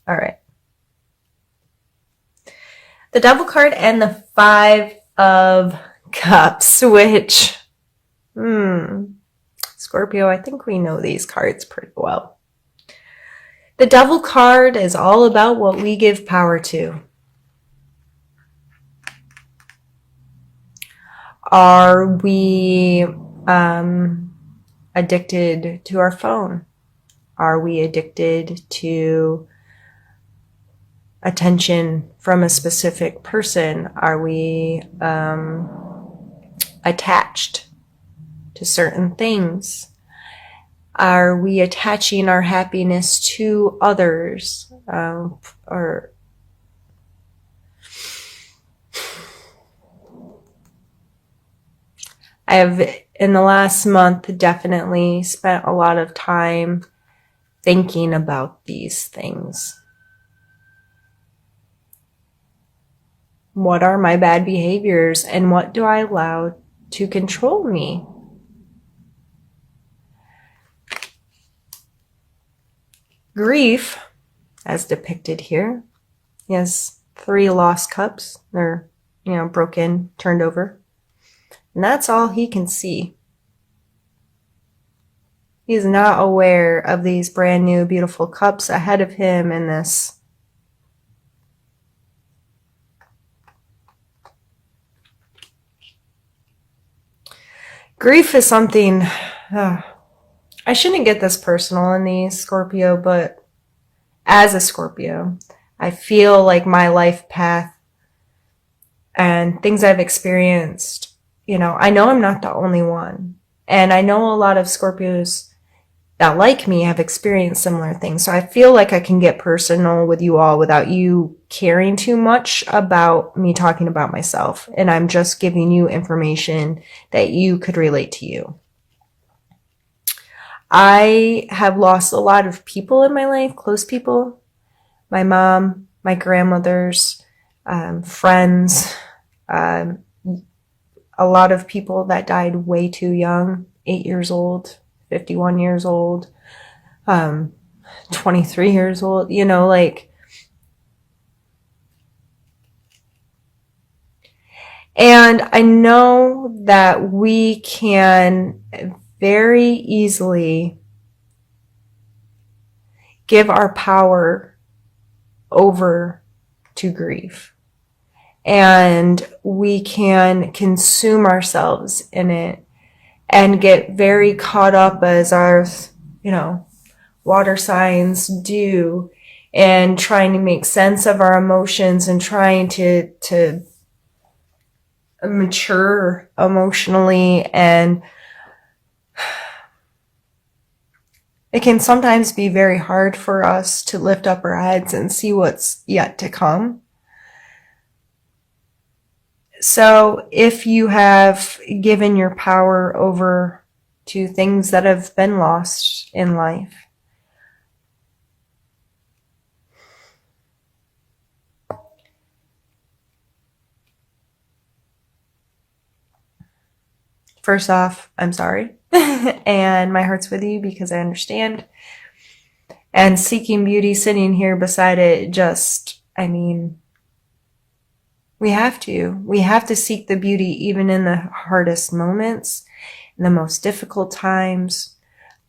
All right. The Devil card and the Five of Cups, which, Scorpio, I think we know these cards pretty well. The Devil card is all about what we give power to. Are we addicted to our phone? Are we addicted to attention from a specific person? Are we attached to certain things? Are we attaching our happiness to others? Or I have, in the last month, definitely spent a lot of time thinking about these things. What are my bad behaviors, and what do I allow to control me? Grief, as depicted here, he has 3 lost cups. They're, broken, turned over. And that's all he can see. He's not aware of these brand new beautiful cups ahead of him in this grief is something, I shouldn't get this personal in these, Scorpio, but as a Scorpio, I feel like my life path and things I've experienced, I know I'm not the only one. And I know a lot of Scorpios that, like me, have experienced similar things. So I feel like I can get personal with you all without you caring too much about me talking about myself. And I'm just giving you information that you could relate to you. I have lost a lot of people in my life, close people. My mom, my grandmothers, friends, a lot of people that died way too young, 8 years old, 51 years old, 23 years old, and I know that we can very easily give our power over to grief. And we can consume ourselves in it and get very caught up, as our, water signs do, and trying to make sense of our emotions and trying to mature emotionally. And it can sometimes be very hard for us to lift up our heads and see what's yet to come. So if you have given your power over to things that have been lost in life, first off, I'm sorry. And my heart's with you because I understand. And seeking beauty, sitting here beside it, we have to seek the beauty even in the hardest moments, in the most difficult times.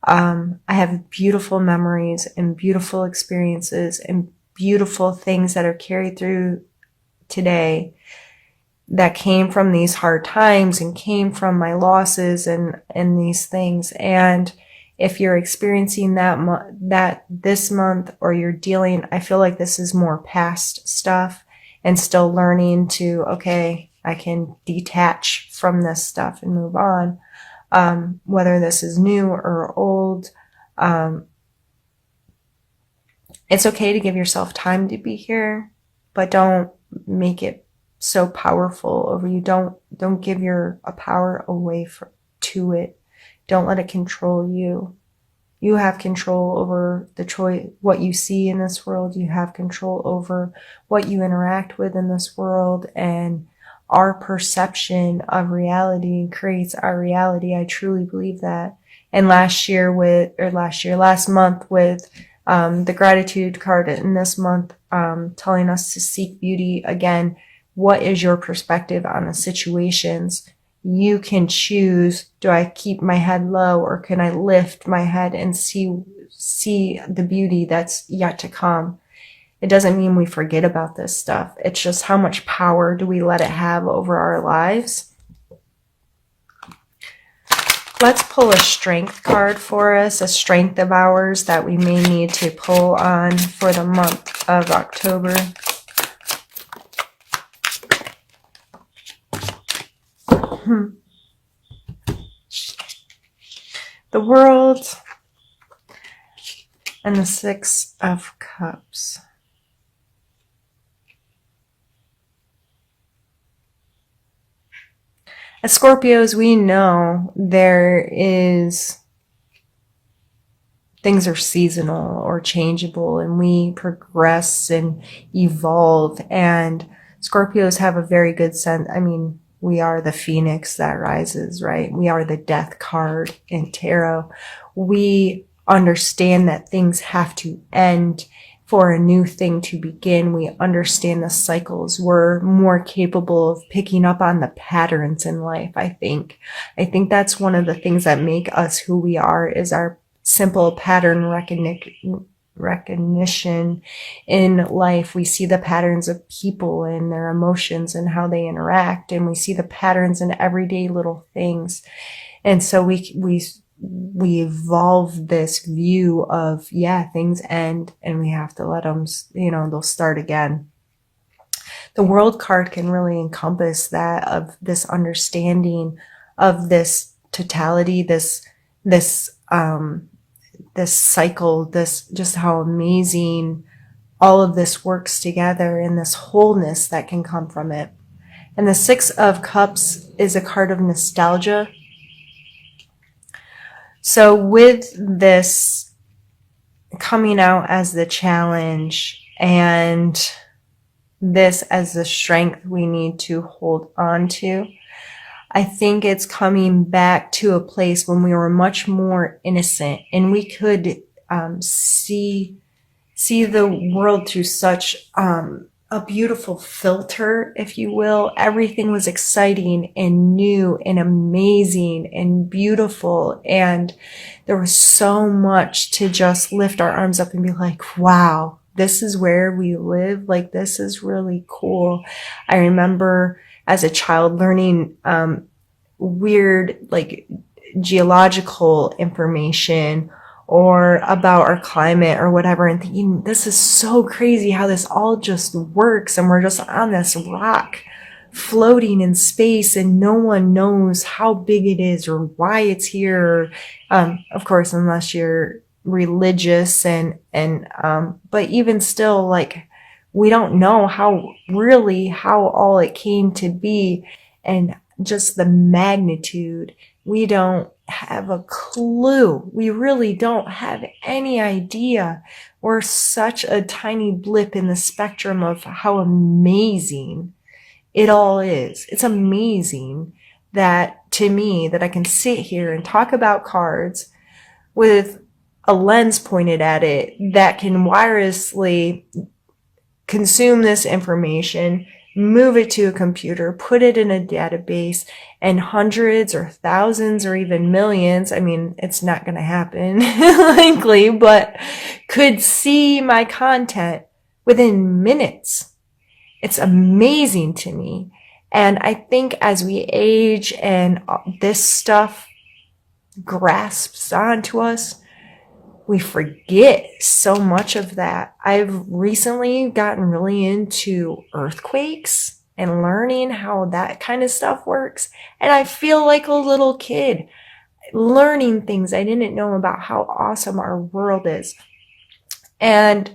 I have beautiful memories and beautiful experiences and beautiful things that are carried through today that came from these hard times and came from my losses and these things. And if you're experiencing that this month, or you're dealing, I feel like this is more past stuff and still learning to, okay, I can detach from this stuff and move on. Whether this is new or old, it's okay to give yourself time to be here, but don't make it so powerful over you. Don't give your power away to it. Don't let it control you. You have control over the choice, what you see in this world. You have control over what you interact with in this world, and our perception of reality creates our reality. I truly believe that. And last month with The gratitude card in this month, telling us to seek beauty. Again, what is your perspective on the situations? You can choose, do I keep my head low, or can I lift my head and see the beauty that's yet to come? It doesn't mean we forget about this stuff. It's just how much power do we let it have over our lives? Let's pull a strength card for us, a strength of ours that we may need to pull on for the month of October. The World and the Six of Cups. As Scorpios, we know things are seasonal or changeable, and we progress and evolve. And Scorpios have a very good sense. I mean, we are the phoenix that rises, right? We are the death card in tarot. We understand that things have to end for a new thing to begin. We understand the cycles. We're more capable of picking up on the patterns in life, I think. I think that's one of the things that make us who we are, is our simple pattern recognition in life. We see the patterns of people and their emotions and how they interact, and we see the patterns in everyday little things. And so we evolve this view of, yeah, things end and we have to let them, they'll start again. The World card can really encompass that, of this understanding of this totality, this cycle, this, just how amazing all of this works together, and this wholeness that can come from it. And the Six of Cups is a card of nostalgia. So with this coming out as the challenge, and this as the strength we need to hold on to, I think it's coming back to a place when we were much more innocent, and we could see the world through such a beautiful filter, if you will. Everything was exciting and new and amazing and beautiful, and there was so much to just lift our arms up and be like, wow, this is where we live. Like, this is really cool. I remember as a child learning weird, like, geological information or about our climate or whatever, and thinking, this is so crazy how this all just works, and we're just on this rock floating in space, and no one knows how big it is or why it's here. Of course, unless you're religious, but even still, like, we don't know how all it came to be, and just the magnitude. We don't have a clue. We really don't have any idea. We're such a tiny blip in the spectrum of how amazing it all is. It's amazing that, to me, that I can sit here and talk about cards with a lens pointed at it that can wirelessly consume this information, move it to a computer, put it in a database, and hundreds or thousands or even millions, I mean, it's not going to happen likely, but could see my content within minutes. It's amazing to me. And I think as we age and this stuff grasps onto us, we forget so much of that. I've recently gotten really into earthquakes and learning how that kind of stuff works. And I feel like a little kid learning things I didn't know about how awesome our world is. And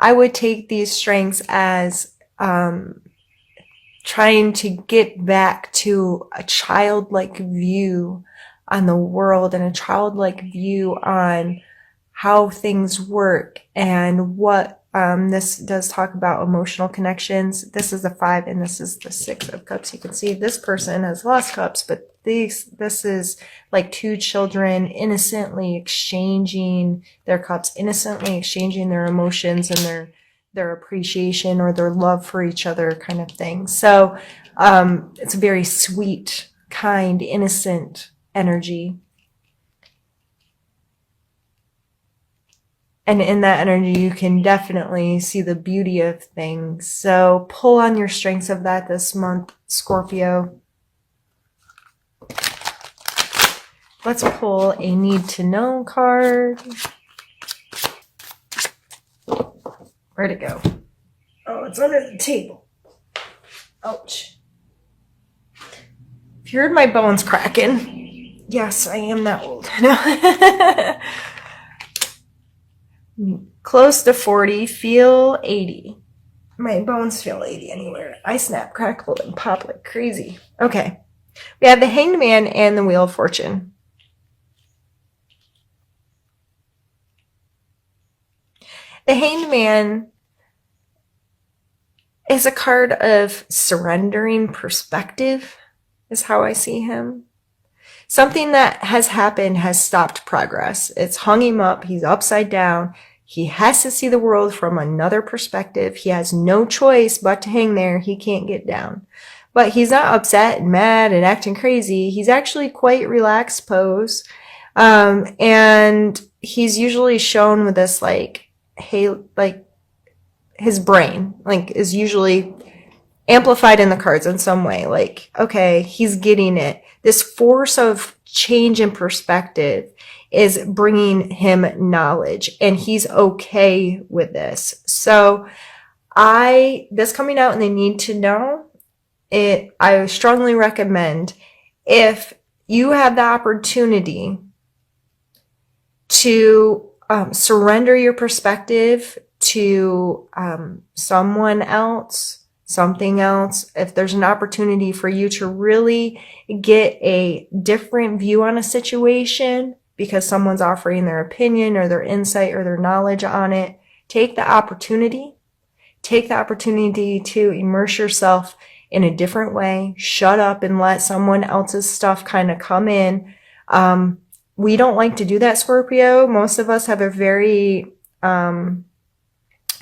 I would take these strengths as trying to get back to a childlike view on the world, and a childlike view on how things work, and what This does talk about emotional connections. This is the 5 and this is the 6 of cups. You can see this person has lost cups, but this is like 2 children innocently exchanging their cups, innocently exchanging their emotions and their appreciation or their love for each other kind of thing. So it's a very sweet, kind, innocent energy. And in that energy, you can definitely see the beauty of things. So pull on your strengths of that this month, Scorpio. Let's pull a need to know card. Where'd it go? Oh, it's under the table. Ouch. If you heard my bones cracking, yes, I am that old. Close to 40, feel 80. My bones feel 80 anywhere. I snap, crackle, and pop like crazy. Okay. We have the Hanged Man and the Wheel of Fortune. The Hanged Man is a card of surrendering perspective, is how I see him. Something that has happened has stopped progress. It's hung him up. He's upside down. He has to see the world from another perspective. He has no choice but to hang there. He can't get down. But he's not upset and mad and acting crazy. He's actually quite relaxed pose. And he's usually shown with this like, hey, like his brain like is usually amplified in the cards in some way. Like, okay, he's getting it. This force of change in perspective is bringing him knowledge and he's okay with this. So this coming out and they need to know it. I strongly recommend if you have the opportunity to surrender your perspective to someone else, something else, if there's an opportunity for you to really get a different view on a situation because someone's offering their opinion or their insight or their knowledge on it, take the opportunity. Take the opportunity to immerse yourself in a different way. Shut up and let someone else's stuff kind of come in. We don't like to do that, Scorpio. Most of us have a very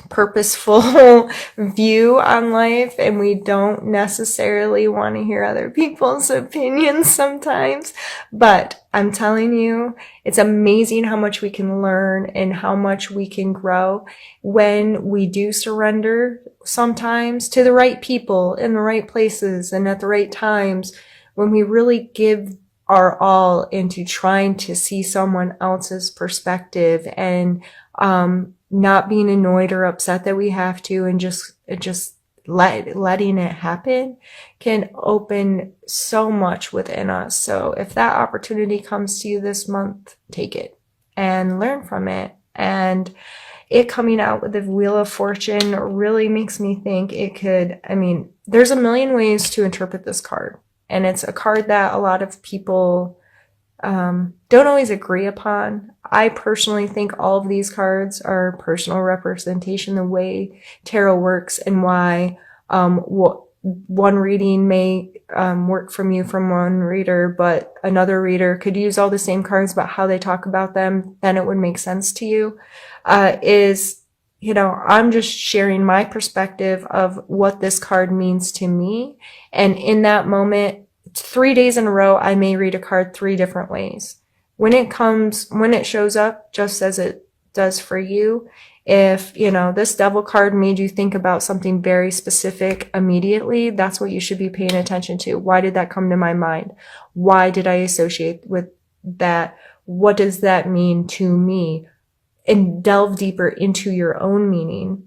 purposeful view on life and we don't necessarily want to hear other people's opinions sometimes, but I'm telling you, it's amazing how much we can learn and how much we can grow when we do surrender sometimes to the right people in the right places and at the right times, when we really give our all into trying to see someone else's perspective and not being annoyed or upset that we have to, and just letting it happen can open so much within us. So if that opportunity comes to you this month, take it and learn from it. And it coming out with the Wheel of Fortune really makes me think it could, I mean, there's a million ways to interpret this card. And it's a card that a lot of people don't always agree upon. I personally think all of these cards are personal representation, the way tarot works, and why one reading may work from you from one reader, but another reader could use all the same cards, but how they talk about them, then it would make sense to you. I'm just sharing my perspective of what this card means to me. And in that moment, 3 days in a row, I may read a card 3 different ways. When it shows up, just as it does for you, if, this Devil card made you think about something very specific immediately, that's what you should be paying attention to. Why did that come to my mind? Why did I associate with that? What does that mean to me? And delve deeper into your own meaning.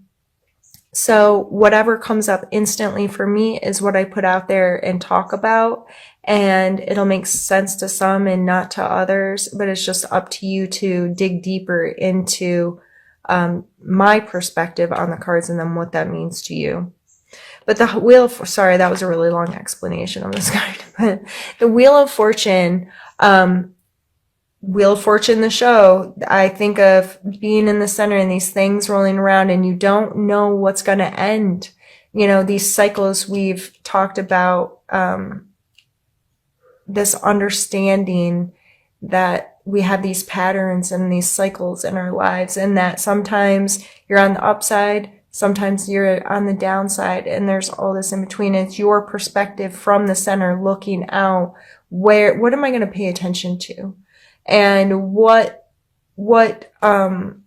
So whatever comes up instantly for me is what I put out there and talk about, and it'll make sense to some and not to others, but it's just up to you to dig deeper into my perspective on the cards and then what that means to you. But sorry, that was a really long explanation of this card, but the Wheel of Fortune, Wheel of Fortune, the show, I think of being in the center and these things rolling around and you don't know what's going to end. You know, these cycles we've talked about, this understanding that we have these patterns and these cycles in our lives, and that sometimes you're on the upside, sometimes you're on the downside, and there's all this in between. It's your perspective from the center looking out. What am I going to pay attention to? And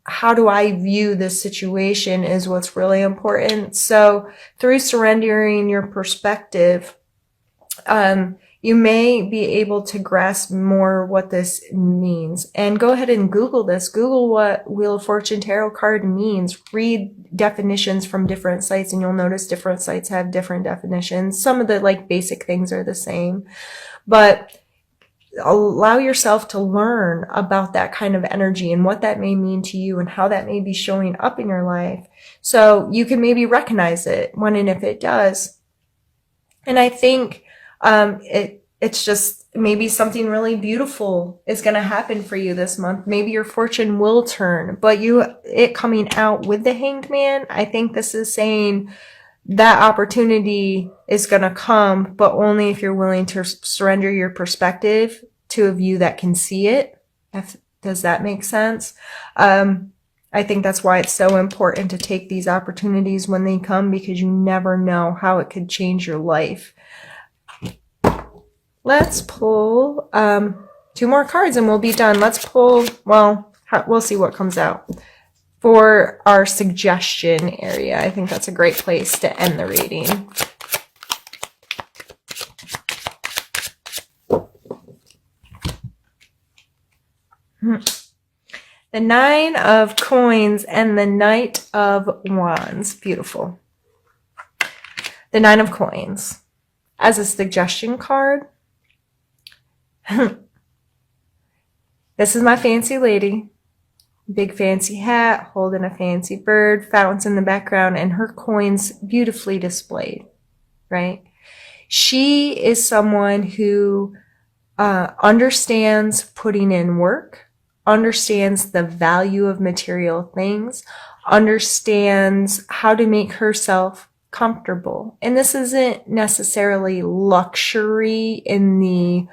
how do I view this situation is what's really important. So through surrendering your perspective, you may be able to grasp more what this means. And go ahead and Google this. Google what Wheel of Fortune Tarot card means. Read definitions from different sites, and you'll notice different sites have different definitions. Some of the like basic things are the same, but allow yourself to learn about that kind of energy and what that may mean to you and how that may be showing up in your life. So you can maybe recognize it when and if it does. And I think it's just maybe something really beautiful is going to happen for you this month. Maybe your fortune will turn, but it coming out with the Hanged Man, I think this is saying that opportunity is going to come, but only if you're willing to surrender your perspective to a view that can see it. Does that make sense? I think that's why it's so important to take these opportunities when they come, because you never know how it could change your life. Let's pull 2 more cards and we'll be done. Let's pull, well, we'll see what comes out. For our suggestion area, I think that's a great place to end the reading. The 9 of Coins and the Knight of Wands. Beautiful. The 9 of Coins. As a suggestion card, this is my fancy lady. Big fancy hat, holding a fancy bird, fountains in the background, and her coins beautifully displayed, right? She is someone who understands putting in work, understands the value of material things, understands how to make herself comfortable. And this isn't necessarily luxury in the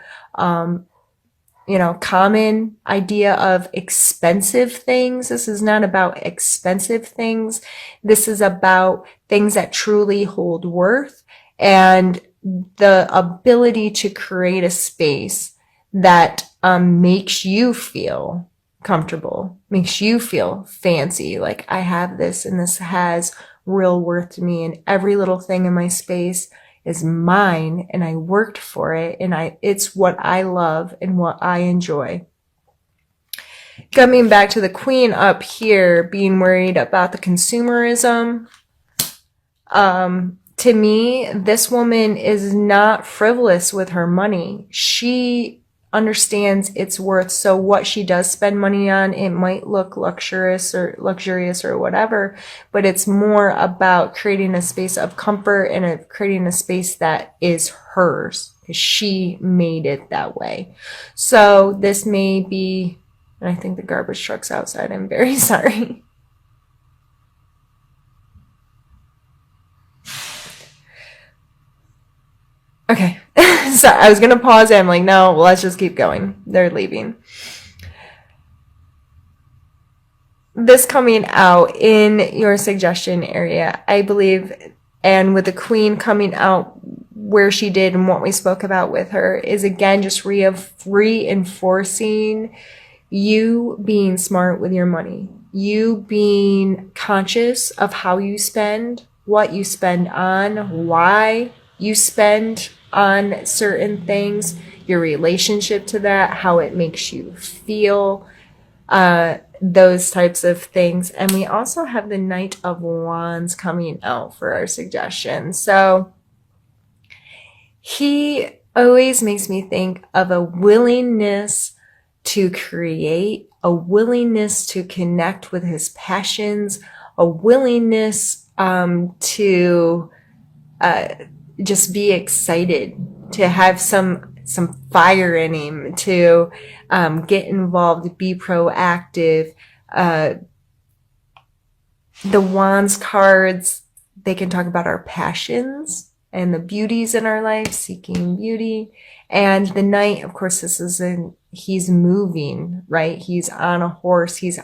common idea of expensive things. This is not about expensive things. This is about things that truly hold worth and the ability to create a space that makes you feel comfortable, makes you feel fancy. Like, I have this and this has real worth to me, and every little thing in my space is mine, and I worked for it, and it's what I love and what I enjoy. Coming back to the Queen up here, being worried about the consumerism. To me, this woman is not frivolous with her money. She understands its worth. So what she does spend money on, it might look luxurious or whatever, but it's more about creating a space of comfort and creating a space that is hers, because she made it that way. So this may be, and I think the garbage truck's outside. I'm very sorry. Okay. So I was going to pause it. I'm like, no, let's just keep going. They're leaving. This coming out in your suggestion area, I believe, and with the Queen coming out where she did and what we spoke about with her, is again just reinforcing you being smart with your money. You being conscious of how you spend, what you spend on, why you spend on certain things, your relationship to that, how it makes you feel, those types of things. And we also have the Knight of Wands coming out for our suggestion. So he always makes me think of a willingness to create, a willingness to connect with his passions, a willingness to just be excited, to have some some fire in him to get involved, be proactive. The Wands cards, they can talk about our passions and the beauties in our life, seeking beauty. And the Knight, of course, he's moving, right? He's on a horse. He's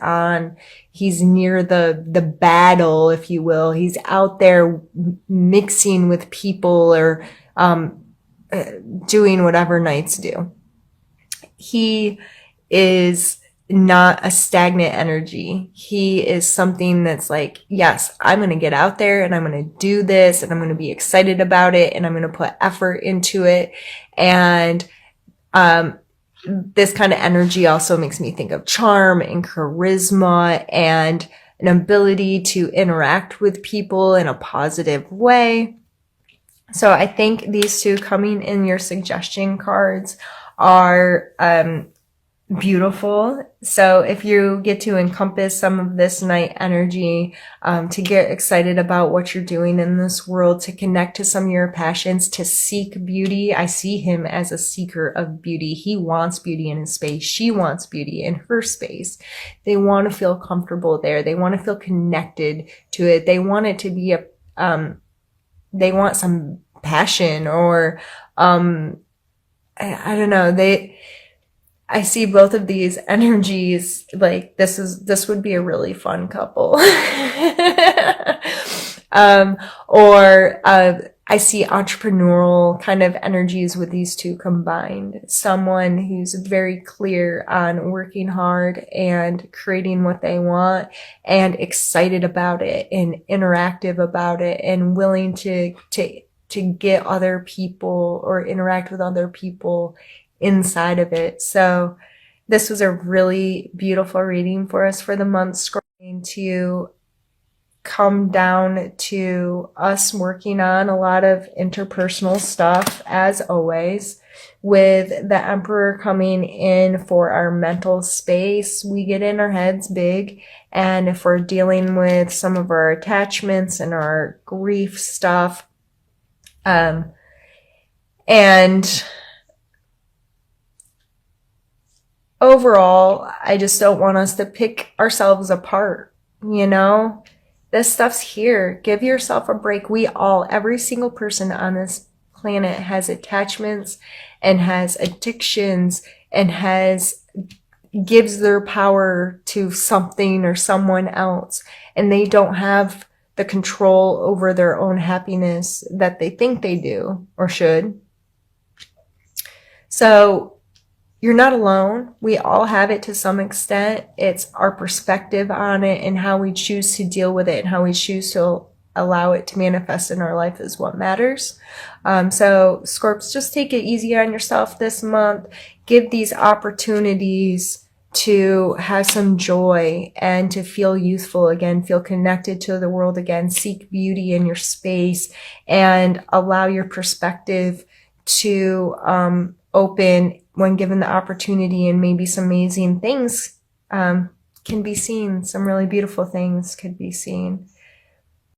near the battle, if you will. He's out there mixing with people or doing whatever Knights do. He is not a stagnant energy. He is something that's like, yes, I'm going to get out there and I'm going to do this and I'm going to be excited about it and I'm going to put effort into it. And this kind of energy also makes me think of charm and charisma and an ability to interact with people in a positive way. So I think these two coming in your suggestion cards are beautiful. So if you get to encompass some of this Knight energy, to get excited about what you're doing in this world, to connect to some of your passions, to seek beauty. I see him as a seeker of beauty. He wants beauty in his space. She wants beauty in her space. They want to feel comfortable there. They want to feel connected to it. They want it to be they want some passion or, I don't know. I see both of these energies like this would be a really fun couple. I see entrepreneurial kind of energies with these two combined. Someone who's very clear on working hard and creating what they want and excited about it and interactive about it and willing to get other people or interact with other people inside of it. So this was a really beautiful reading for us for the month, Scorpio, to come down to us working on a lot of interpersonal stuff, as always, with the Emperor coming in for our mental space. We get in our heads big, and if we're dealing with some of our attachments and our grief stuff, and overall, I just don't want us to pick ourselves apart, you know? This stuff's here. Give yourself a break. Every single person on this planet has attachments and has addictions and gives their power to something or someone else. And they don't have the control over their own happiness that they think they do or should. So you're not alone. We all have it to some extent. It's our perspective on it and how we choose to deal with it and how we choose to allow it to manifest in our life is what matters. So Scorps, just take it easy on yourself this month. Give these opportunities to have some joy and to feel youthful again, feel connected to the world again, seek beauty in your space, and allow your perspective to open when given the opportunity, and maybe some amazing things can be seen. Some really beautiful things could be seen.